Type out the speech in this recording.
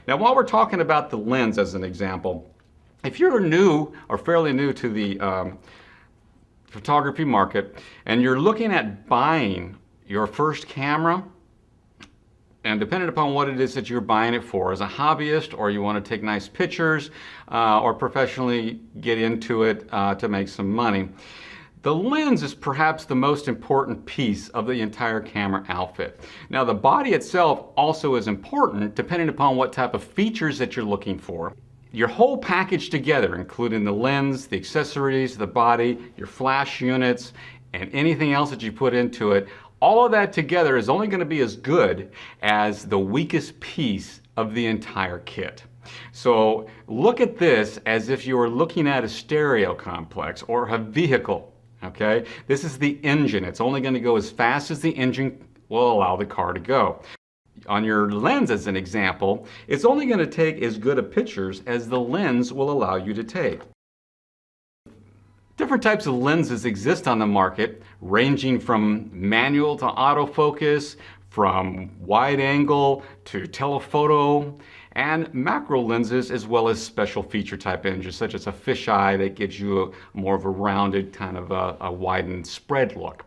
Now, while we're talking about the lens as an example, if you're new or fairly new to the photography market and you're looking at buying your first camera, and depending upon what it is that you're buying it for, as a hobbyist, or you want to take nice pictures, or professionally get into it to make some money, the lens is perhaps the most important piece of the entire camera outfit. Now, the body itself also is important depending upon what type of features that you're looking for. Your whole package together, including the lens, the accessories, the body, your flash units, and anything else that you put into it, all of that together is only going to be as good as the weakest piece of the entire kit. So look at this as if you were looking at a stereo complex or a vehicle. Okay, this is the engine. It's only going to go as fast as the engine will allow the car to go. On your lens, as an example, it's only going to take as good of pictures as the lens will allow you to take. Different types of lenses exist on the market, ranging from manual to autofocus, from wide angle to telephoto, and macro lenses, as well as special feature type lenses such as a fisheye that gives you more of a rounded kind of a widened spread look.